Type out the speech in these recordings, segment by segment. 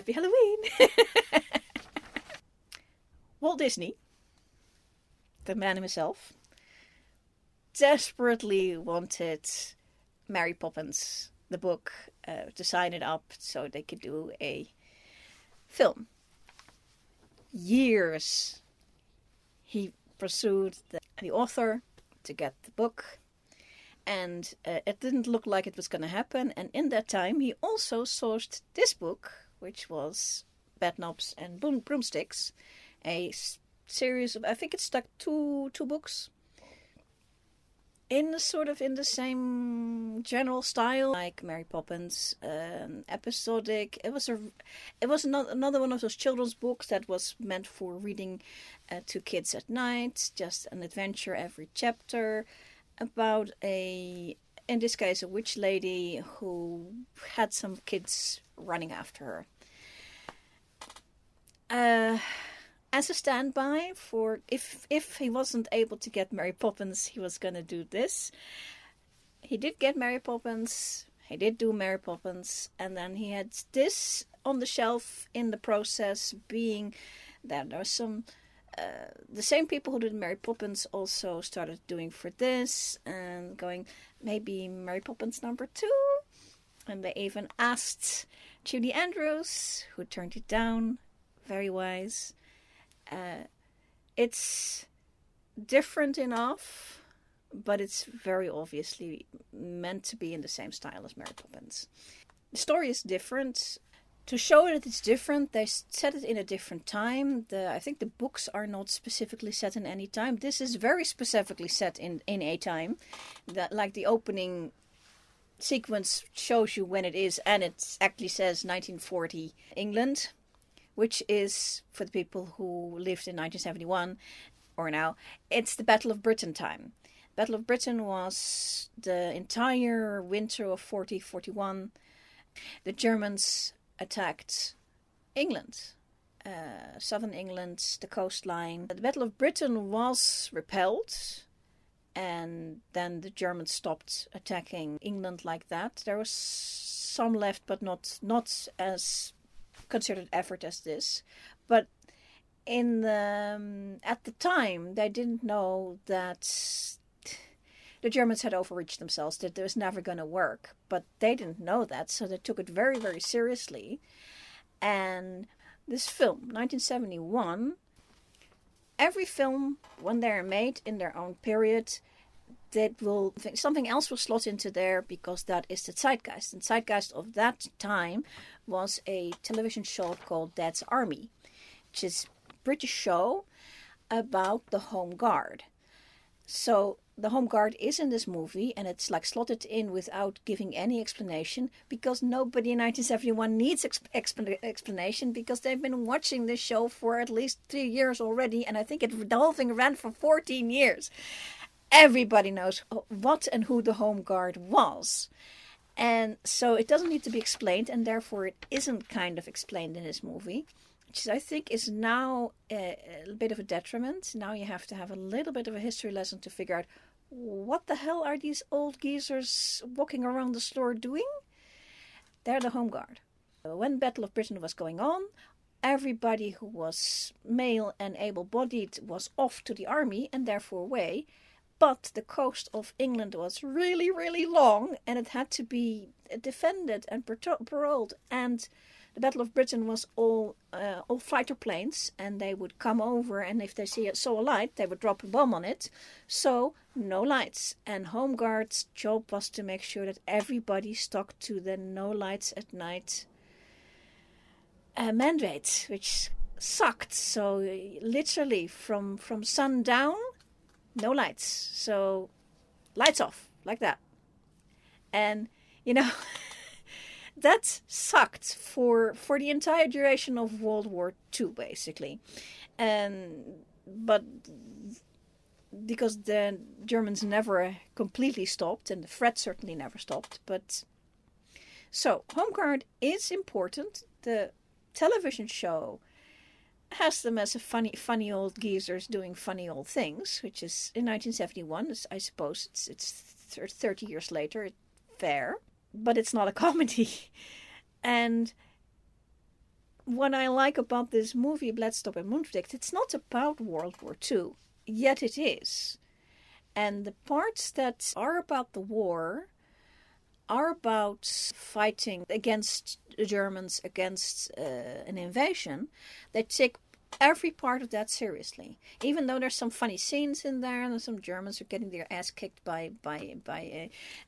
Happy Halloween! Walt Disney, the man himself, desperately wanted Mary Poppins, the book, to sign it up so they could do a film. Years he pursued the author to get the book, and it didn't look like it was going to happen. And in that time, he also sourced this book, which was Bedknobs and Broomsticks, a series of, I think it stuck two books in the same general style, like Mary Poppins, episodic. It was another one of those children's books that was meant for reading to kids at night, just an adventure every chapter about in this case, a witch lady who had some kids running after her. As a standby for if he wasn't able to get Mary Poppins, he was going to do this. He did get Mary Poppins. He did do Mary Poppins. And then he had this on the shelf in the process, being that there was some... the same people who did Mary Poppins also started doing for this. And going, maybe Mary Poppins number 2. And they even asked Julie Andrews, who turned it down. Very wise. It's different enough, but it's very obviously meant to be in the same style as Mary Poppins. The story is different. To show that it's different, they set it in a different time. I think the books are not specifically set in any time. This is very specifically set in a time. Like the opening sequence shows you when it is, and it actually says 1940 England. Which is, for the people who lived in 1971 or now, it's the Battle of Britain time. Battle of Britain was the entire winter of 40-41. The Germans attacked England, southern England, the coastline. The Battle of Britain was repelled, and then the Germans stopped attacking England like that. There was some left, but not as considered effort as this, but at the time they didn't know that the Germans had overreached themselves, that it was never going to work, but they didn't know that, so they took it very, very seriously. And this film, 1971, every film, when they're made in their own period, something else will slot into there because that is the zeitgeist. The zeitgeist of that time was a television show called Dad's Army, which is a British show about the Home Guard. So the Home Guard is in this movie, and it's like slotted in without giving any explanation, because nobody in 1971 needs explanation, because they've been watching this show for at least 3 years already, and I think the whole thing ran for 14 years. Everybody knows what and who the Home Guard was. And so it doesn't need to be explained, and therefore it isn't kind of explained in this movie, which I think is now a bit of a detriment. Now you have to have a little bit of a history lesson to figure out what the hell are these old geezers walking around the floor doing? They're the Home Guard. When Battle of Britain was going on, everybody who was male and able-bodied was off to the army and therefore away. But the coast of England was really, really long, and it had to be defended and paroled. And the Battle of Britain was all fighter planes, and they would come over, and if they saw a light, they would drop a bomb on it. So no lights. And Home Guard's job was to make sure that everybody stuck to the no lights at night mandate, which sucked. So literally from sundown, no lights. So lights off, like that. And, that sucked for the entire duration of World War II, basically. But because the Germans never completely stopped, and the threat certainly never stopped. But so, Home Guard is important. The television show has them as a funny old geezers doing funny old things, which is in 1971. I suppose it's 30 years later. Fair, but it's not a comedy. And what I like about this movie, Bedknobs and Broomsticks, it's not about World War II, yet it is. And the parts that are about the war are about fighting against the Germans, against an invasion. They take every part of that seriously. Even though there's some funny scenes in there, and some Germans are getting their ass kicked by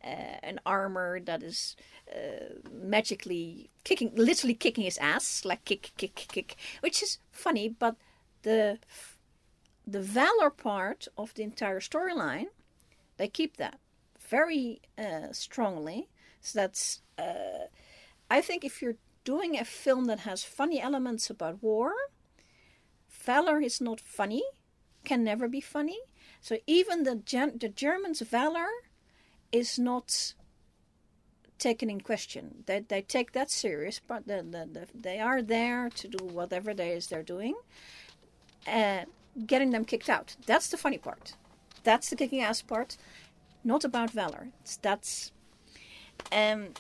an armor that is magically literally kicking his ass, like kick, which is funny. But the valor part of the entire storyline, they keep that very strongly. So that's I think if you're doing a film that has funny elements about war, valor is not funny, can never be funny. So even the Germans' valor is not taken in question. They take that serious, but they are there to do whatever it is they're doing. Getting them kicked out. That's the funny part. That's the kicking ass part. Not about valor. That's it's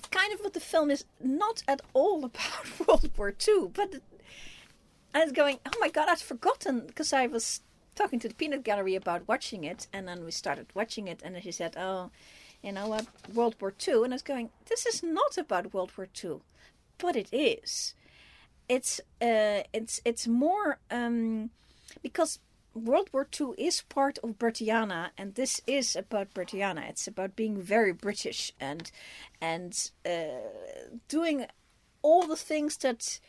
kind of what the film is, not at all about World War II. But I was going, oh my God, I'd forgotten, because I was talking to the Peanut Gallery about watching it, and then we started watching it, and then she said, oh, you know what, World War II. And I was going, this is not about World War II, but it is. It's more because World War II is part of Bertiana, and this is about Bertiana. It's about being very British and doing all the things that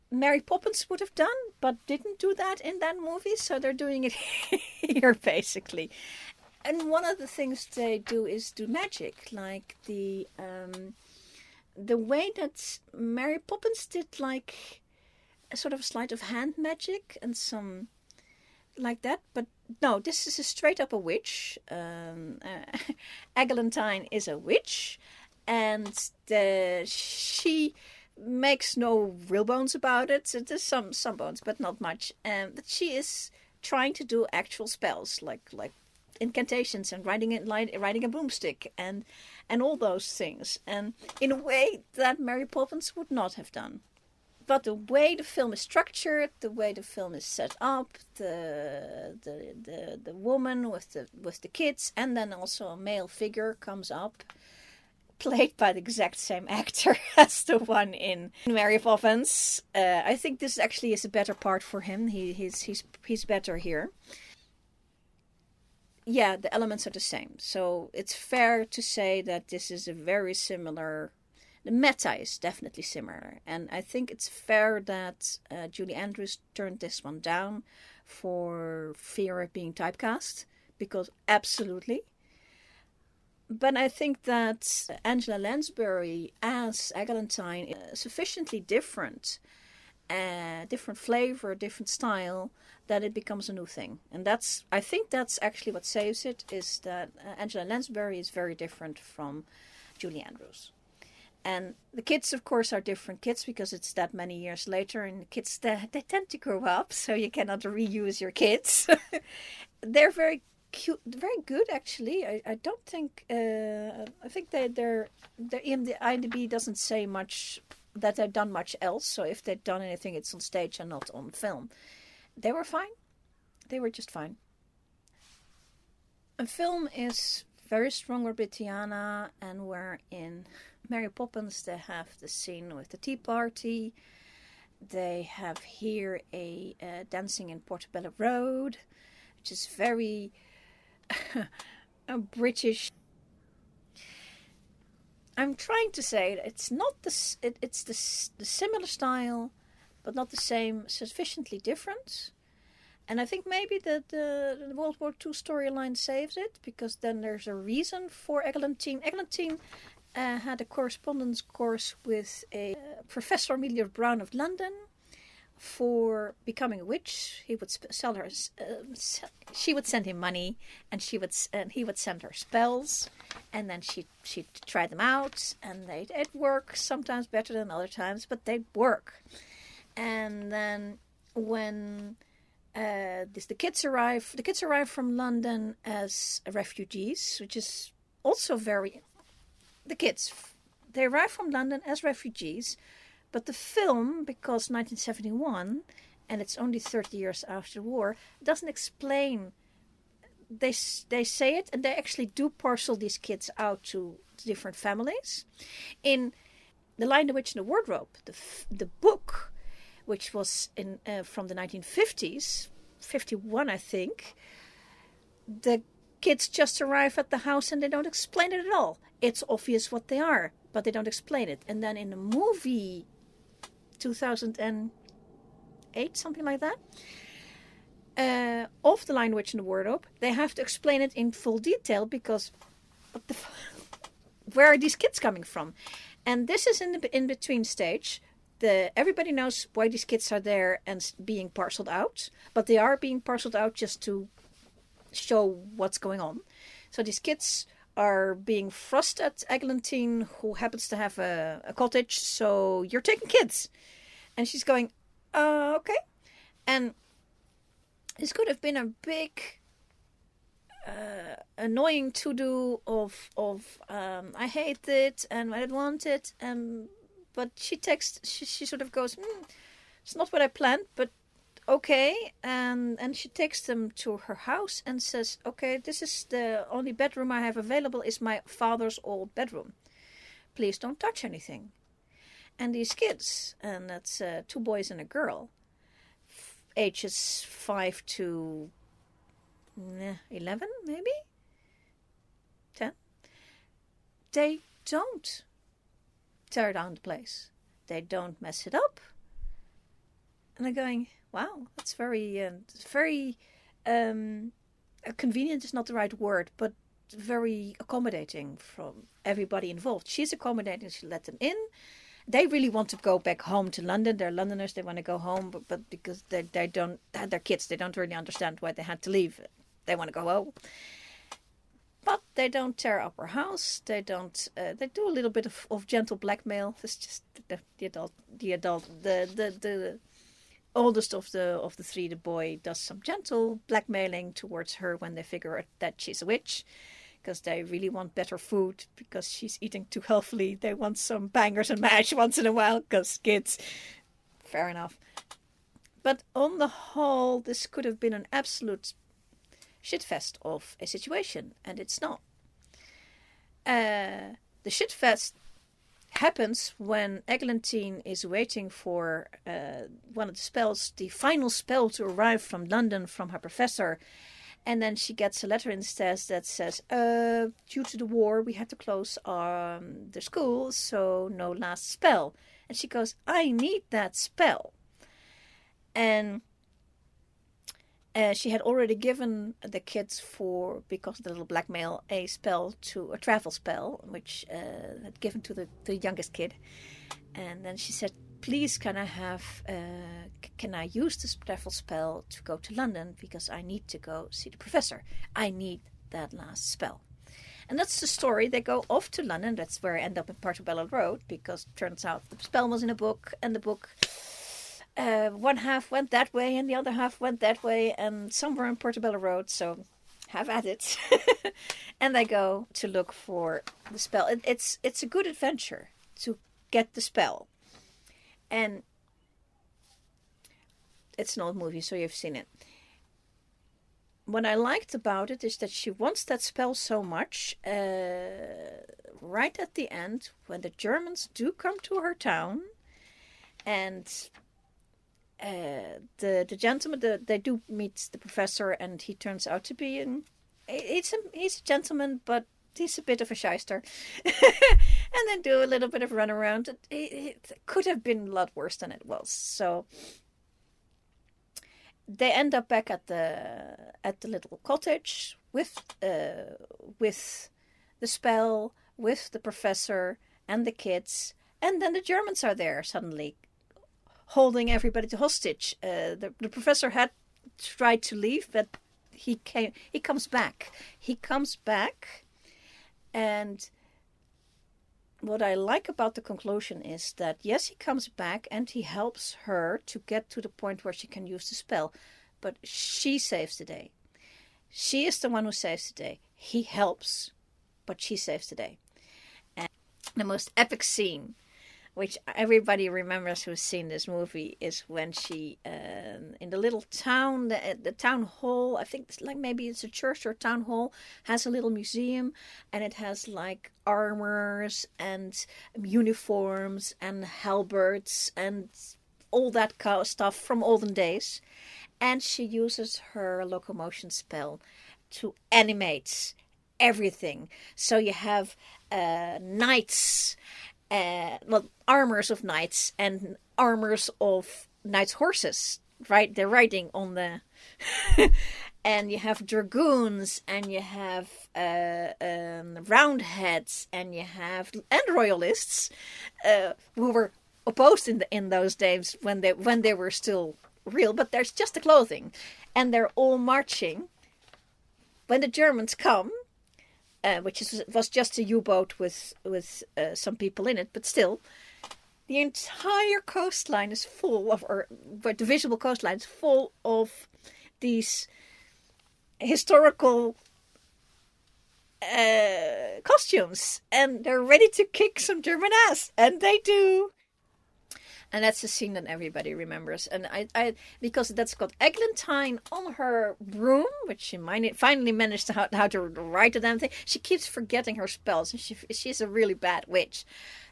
Mary Poppins would have done, but didn't do that in that movie. So they're doing it here, basically. And one of the things they do is do magic, like the way that Mary Poppins did, like a sort of sleight of hand magic and some like that. But no, this is straight up a witch. Eglantine is a witch, and she makes no real bones about it. So there's some bones, but not much. But she is trying to do actual spells, like incantations and riding a broomstick and all those things, and in a way that Mary Poppins would not have done. But the way the film is structured, the way the film is set up, the woman with the kids, and then also a male figure comes up, played by the exact same actor as the one in Mary Poppins. I think this actually is a better part for him. He's better here. Yeah, the elements are the same. So it's fair to say that this is a very similar. The meta is definitely similar. And I think it's fair that Julie Andrews turned this one down for fear of being typecast. Because absolutely. But I think that Angela Lansbury as Eglantine is sufficiently different. Different flavor, different style, that it becomes a new thing. And I think that's actually what saves it, is that Angela Lansbury is very different from Julie Andrews. And the kids, of course, are different kids because it's that many years later, and the kids, they tend to grow up, so you cannot reuse your kids. They're very cute, very good, actually. I don't think, I think they're in the IMDb doesn't say much that they've done much else. So if they've done anything, it's on stage and not on film. They were fine. They were just fine. A film is very strong with Bettiana, and where in Mary Poppins they have the scene with the tea party. They have here a dancing in Portobello Road, which is very a British. I'm trying to say that it's not it's the similar style, but not the same, sufficiently different. And I think maybe the World War II storyline saves it, because then there's a reason for Eglantine. Eglantine had a correspondence course with a Professor Amelia Brown of London for becoming a witch. He would sell her. She would send him money, and he would send her spells, and then she'd try them out, and they'd work. Sometimes better than other times, but they'd work. And then when the kids arrive from London as refugees, which is also very. The kids, They arrive from London as refugees, but the film, because 1971, and it's only 30 years after the war, doesn't explain. They say it, and they actually do parcel these kids out to different families. In The Lion, the Witch, and the Wardrobe, the book, which was from the 1950s, 51 I think, the kids just arrive at the house and they don't explain it at all. It's obvious what they are, but they don't explain it. And then in the movie 2008, something like that, of The Lion, Witch, and the Wardrobe, they have to explain it in full detail because where are these kids coming from? And this is in the in-between stage. Everybody knows why these kids are there and being parceled out, but they are being parceled out just to show what's going on. So these kids are being thrust at Eglantine, who happens to have a cottage. So you're taking kids. And she's going, okay. And this could have been a big, annoying to-do of I hate it and I don't want it. But she sort of goes, it's not what I planned, but okay. And she takes them to her house and says, okay, this is the only bedroom I have available is my father's old bedroom. Please don't touch anything. And these kids, and that's 2 boys and a girl, ages 5 to 11, maybe? 10. They don't tear down the place. They don't mess it up. And I'm going, wow, that's very convenient is not the right word, but very accommodating from everybody involved. She's accommodating, she let them in. They really want to go back home to London. They're Londoners, they want to go home, but because they don't have their kids, they don't really understand why they had to leave. They want to go home. But they don't tear up her house. They don't. They do a little bit of gentle blackmail. It's just the oldest of the 3, the boy, does some gentle blackmailing towards her when they figure out that she's a witch, because they really want better food because she's eating too healthily. They want some bangers and mash once in a while because kids. Fair enough. But on the whole, this could have been an absolute shitfest of a situation, and it's not. The shitfest happens when Eglantine is waiting for one of the spells, the final spell to arrive from London from her professor, and then she gets a letter instead that says, due to the war we had to close the school, so no last spell. And she goes, I need that spell. And she had already given the kids, because of the little blackmail, a travel spell, which had given to the youngest kid. And then she said, please, can I use this travel spell to go to London, because I need to go see the professor. I need that last spell. And that's the story. They go off to London. That's where I end up in Portobello Road, because it turns out the spell was in a book, and the book... one half went that way and the other half went that way, and somewhere in Portobello Road, so have at it. And they go to look for the spell. It's a good adventure to get the spell. And it's an old movie, so you've seen it. What I liked about it is that she wants that spell so much, right at the end, when the Germans do come to her town, and... the gentleman, they do meet the professor, and he turns out to be he's a gentleman, but he's a bit of a shyster. And then do a little bit of run around. It could have been a lot worse than it was. So they end up back at the little cottage with the spell, with the professor and the kids, and then the Germans are there suddenly, holding everybody to hostage. The professor had tried to leave, but he comes back. He comes back, and what I like about the conclusion is that, yes, he comes back and he helps her to get to the point where she can use the spell, but she saves the day. She is the one who saves the day. He helps, but she saves the day. And The most epic scene, which everybody remembers who's seen this movie, is when she, in the little town, the town hall, I think it's like maybe it's a church or a town hall, has a little museum, and it has like armors and uniforms and halberds and all that kind of stuff from olden days. And she uses her locomotion spell to animate everything. So you have knights, armors of knights and armors of knights' horses, right? They're riding on the... and you have dragoons, and you have roundheads, and you have... and royalists who were opposed in those days when they were still real, but there's just the clothing. And they're all marching. When the Germans come... which was just a U-boat with some people in it, but still, the entire coastline is full of, the visible coastline is full of these historical costumes, and they're ready to kick some German ass, and they do. And that's a scene that everybody remembers. And I because that's got Eglantine on her broom, which she finally managed how to ride the damn thing. She keeps forgetting her spells, and she's a really bad witch.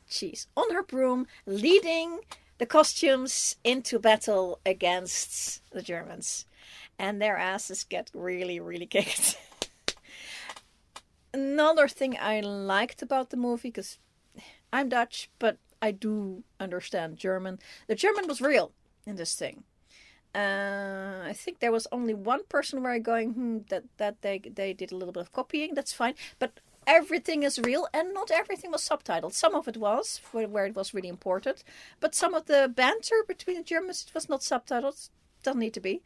She's on her broom, leading the costumes into battle against the Germans. And their asses get really, really kicked. Another thing I liked about the movie, because I'm Dutch, but I do understand German. The German was real in this thing. I think there was only one person where I'm going, that they did a little bit of copying. That's fine. But everything is real, and not everything was subtitled. Some of it was, where it was really important. But some of the banter between the Germans, it was not subtitled. Doesn't need to be.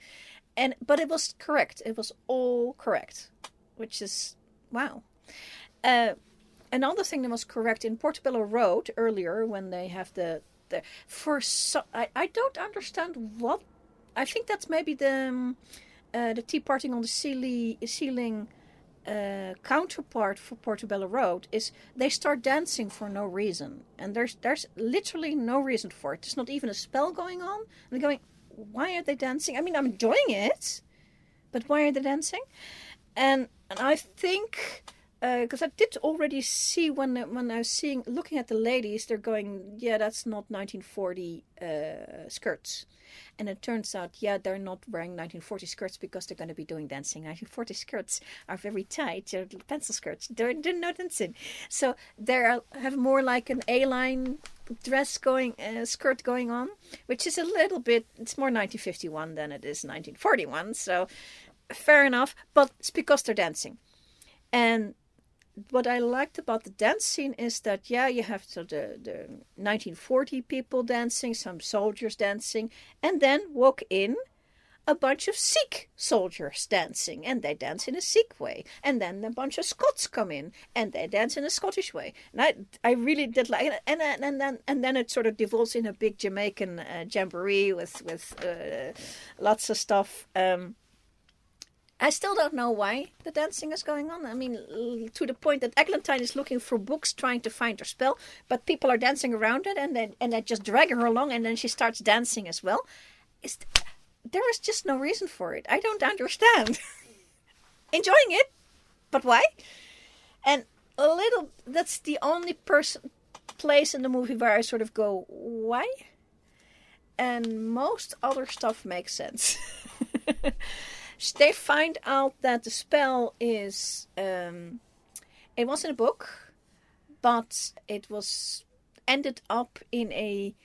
But it was correct. It was all correct. Which is, wow. Another thing that was correct in Portobello Road earlier, when they have I don't understand what. I think that's maybe the tea partying on the ceiling counterpart for Portobello Road is they start dancing for no reason, and there's literally no reason for it. There's not even a spell going on. And they're going, why are they dancing? I mean, I'm enjoying it, but why are they dancing? And I think. Because I did already see when I was looking at the ladies, they're going, yeah, that's not 1940 skirts. And it turns out, yeah, they're not wearing 1940 skirts because they're going to be doing dancing. 1940 skirts are very tight. They're pencil skirts. They're not dancing. So they have more like an A-line dress skirt going on, which is a little bit, it's more 1951 than it is 1941. So fair enough, but it's because they're dancing. And what I liked about the dance scene is that, yeah, you have the 1940 people dancing, some soldiers dancing, and then walk in a bunch of Sikh soldiers dancing, and they dance in a Sikh way. And then a bunch of Scots come in, and they dance in a Scottish way. And I really did like it. And then it sort of devolves in a big Jamaican jamboree with lots of stuff. I still don't know why the dancing is going on. I mean, to the point that Eglantine is looking for books, trying to find her spell, but people are dancing around it, and they just drag her along, and then she starts dancing as well. There is just no reason for it. I don't understand. Enjoying it, but why? And that's the only place in the movie where I sort of go, why? And most other stuff makes sense. They find out that the spell is, it was in a book, but it was ended up in a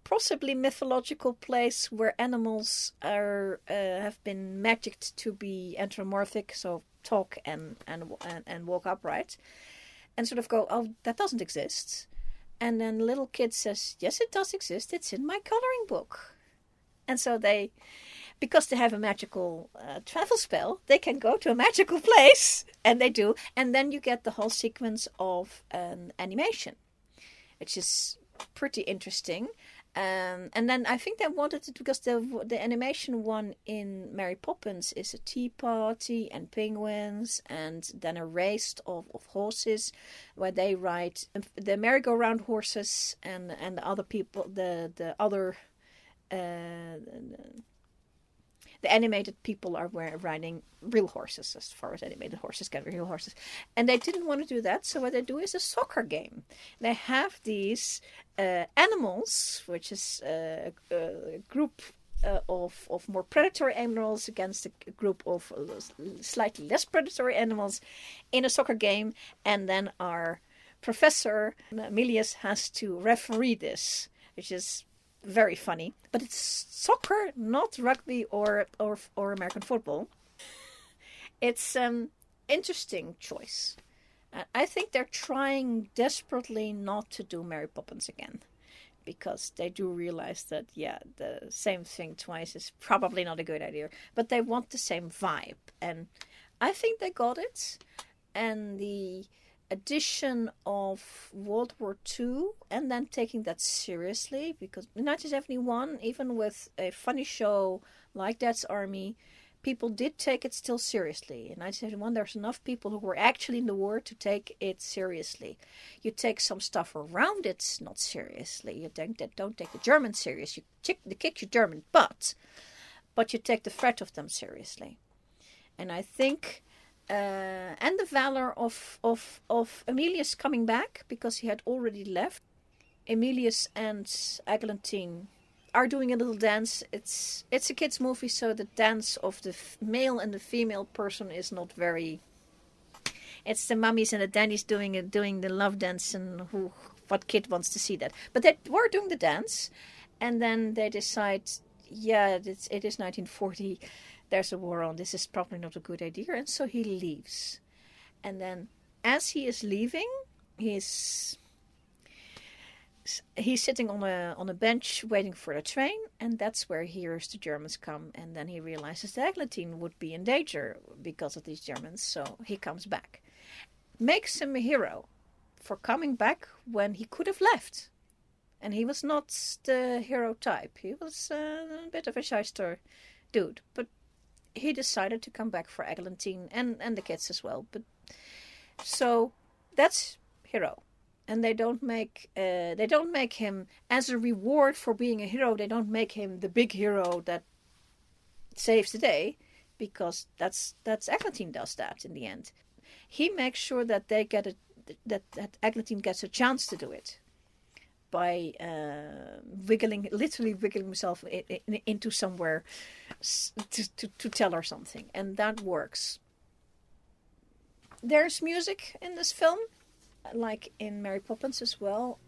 possibly mythological place where animals have been magicked to be anthropomorphic, so talk and walk upright, and sort of go, oh, that doesn't exist. And then the little kid says, yes, it does exist. It's in my coloring book. And so because they have a magical travel spell, they can go to a magical place, and they do. And then you get the whole sequence of an animation, which is pretty interesting. And then I think they wanted it because the animation one in Mary Poppins is a tea party and penguins and then a race of horses where they ride the merry-go-round horses and the other people, the other the animated people are riding real horses, as far as animated horses get real horses. And they didn't want to do that, so what they do is a soccer game. They have these animals, which is a group of more predatory animals against a group of slightly less predatory animals in a soccer game. And then our professor, Emilius, has to referee this, which is very funny, but it's soccer, not rugby or American football. It's an interesting choice. I think they're trying desperately not to do Mary Poppins again, because they do realize that the same thing twice is probably not a good idea. But they want the same vibe, and I think they got it. And the addition of World War II and then taking that seriously, because in 1971, even with a funny show like Dad's Army, people did take it still seriously. In 1971, there's enough people who were actually in the war to take it seriously. You take some stuff around it not seriously. You don't take the Germans serious. You kick your German butt, but you take the threat of them seriously. And I think and the valor of Emilius coming back, because he had already left. Emilius and Eglantine are doing a little dance. It's a kids' movie, so the dance of the male and the female person is not very. It's the mummies and the daddies doing the love dance, and what kid wants to see that? But they were doing the dance, and then they decide, it is 1940. There's a war on. This is probably not a good idea, and so he leaves. And then, as he is leaving, he's sitting on a bench waiting for the train, and that's where he hears the Germans come. And then he realizes that Eglantine would be in danger because of these Germans, so he comes back. Makes him a hero for coming back when he could have left, and he was not the hero type. He was a bit of a shyster dude, but he decided to come back for Eglantine and the kids as well. But so that's hero, and they don't make him as a reward for being a hero. They don't make him the big hero that saves the day, because that's Eglantine does that in the end. He makes sure that they get that Eglantine gets a chance to do it by literally wiggling himself into somewhere to tell her something, and that works. There's music in this film, like in Mary Poppins as well.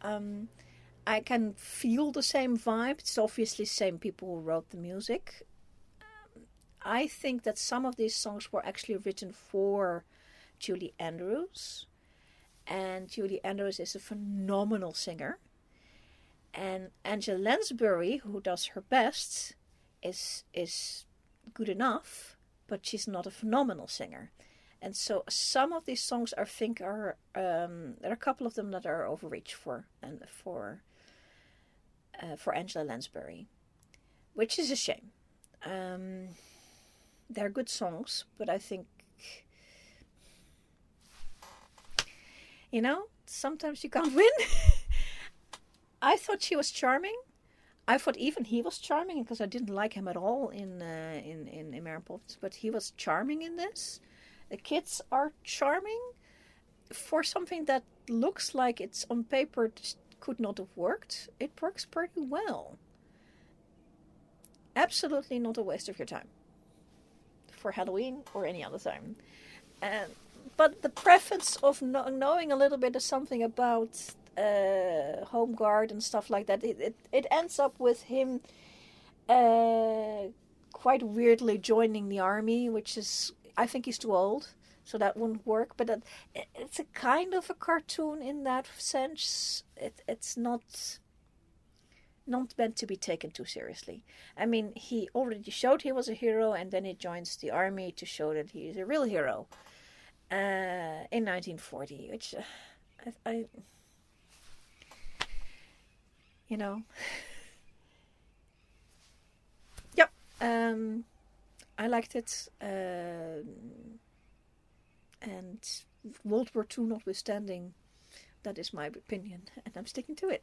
I can feel the same vibe. It's obviously the same people who wrote the music. I think that some of these songs were actually written for Julie Andrews, and Julie Andrews is a phenomenal singer. And Angela Lansbury, who does her best, is good enough, but she's not a phenomenal singer. And so some of these songs, I think, there are a couple of them that are overreach for Angela Lansbury, which is a shame. They're good songs, but I think, sometimes you can't win. I thought she was charming. I thought even he was charming, because I didn't like him at all in Mary Poppins, but he was charming in this. The kids are charming for something that looks like it's on paper could not have worked. It works pretty well. Absolutely not a waste of your time for Halloween or any other time. But the preface of knowing a little bit of something about home guard and stuff like that, it ends up with him quite weirdly joining the army, which is, I think he's too old, so that wouldn't work. But it's a kind of a cartoon in that sense. It's not meant to be taken too seriously. I mean, he already showed he was a hero, and then he joins the army to show that he is a real hero in 1940, which I I liked it. And World War II notwithstanding, that is my opinion, and I'm sticking to it.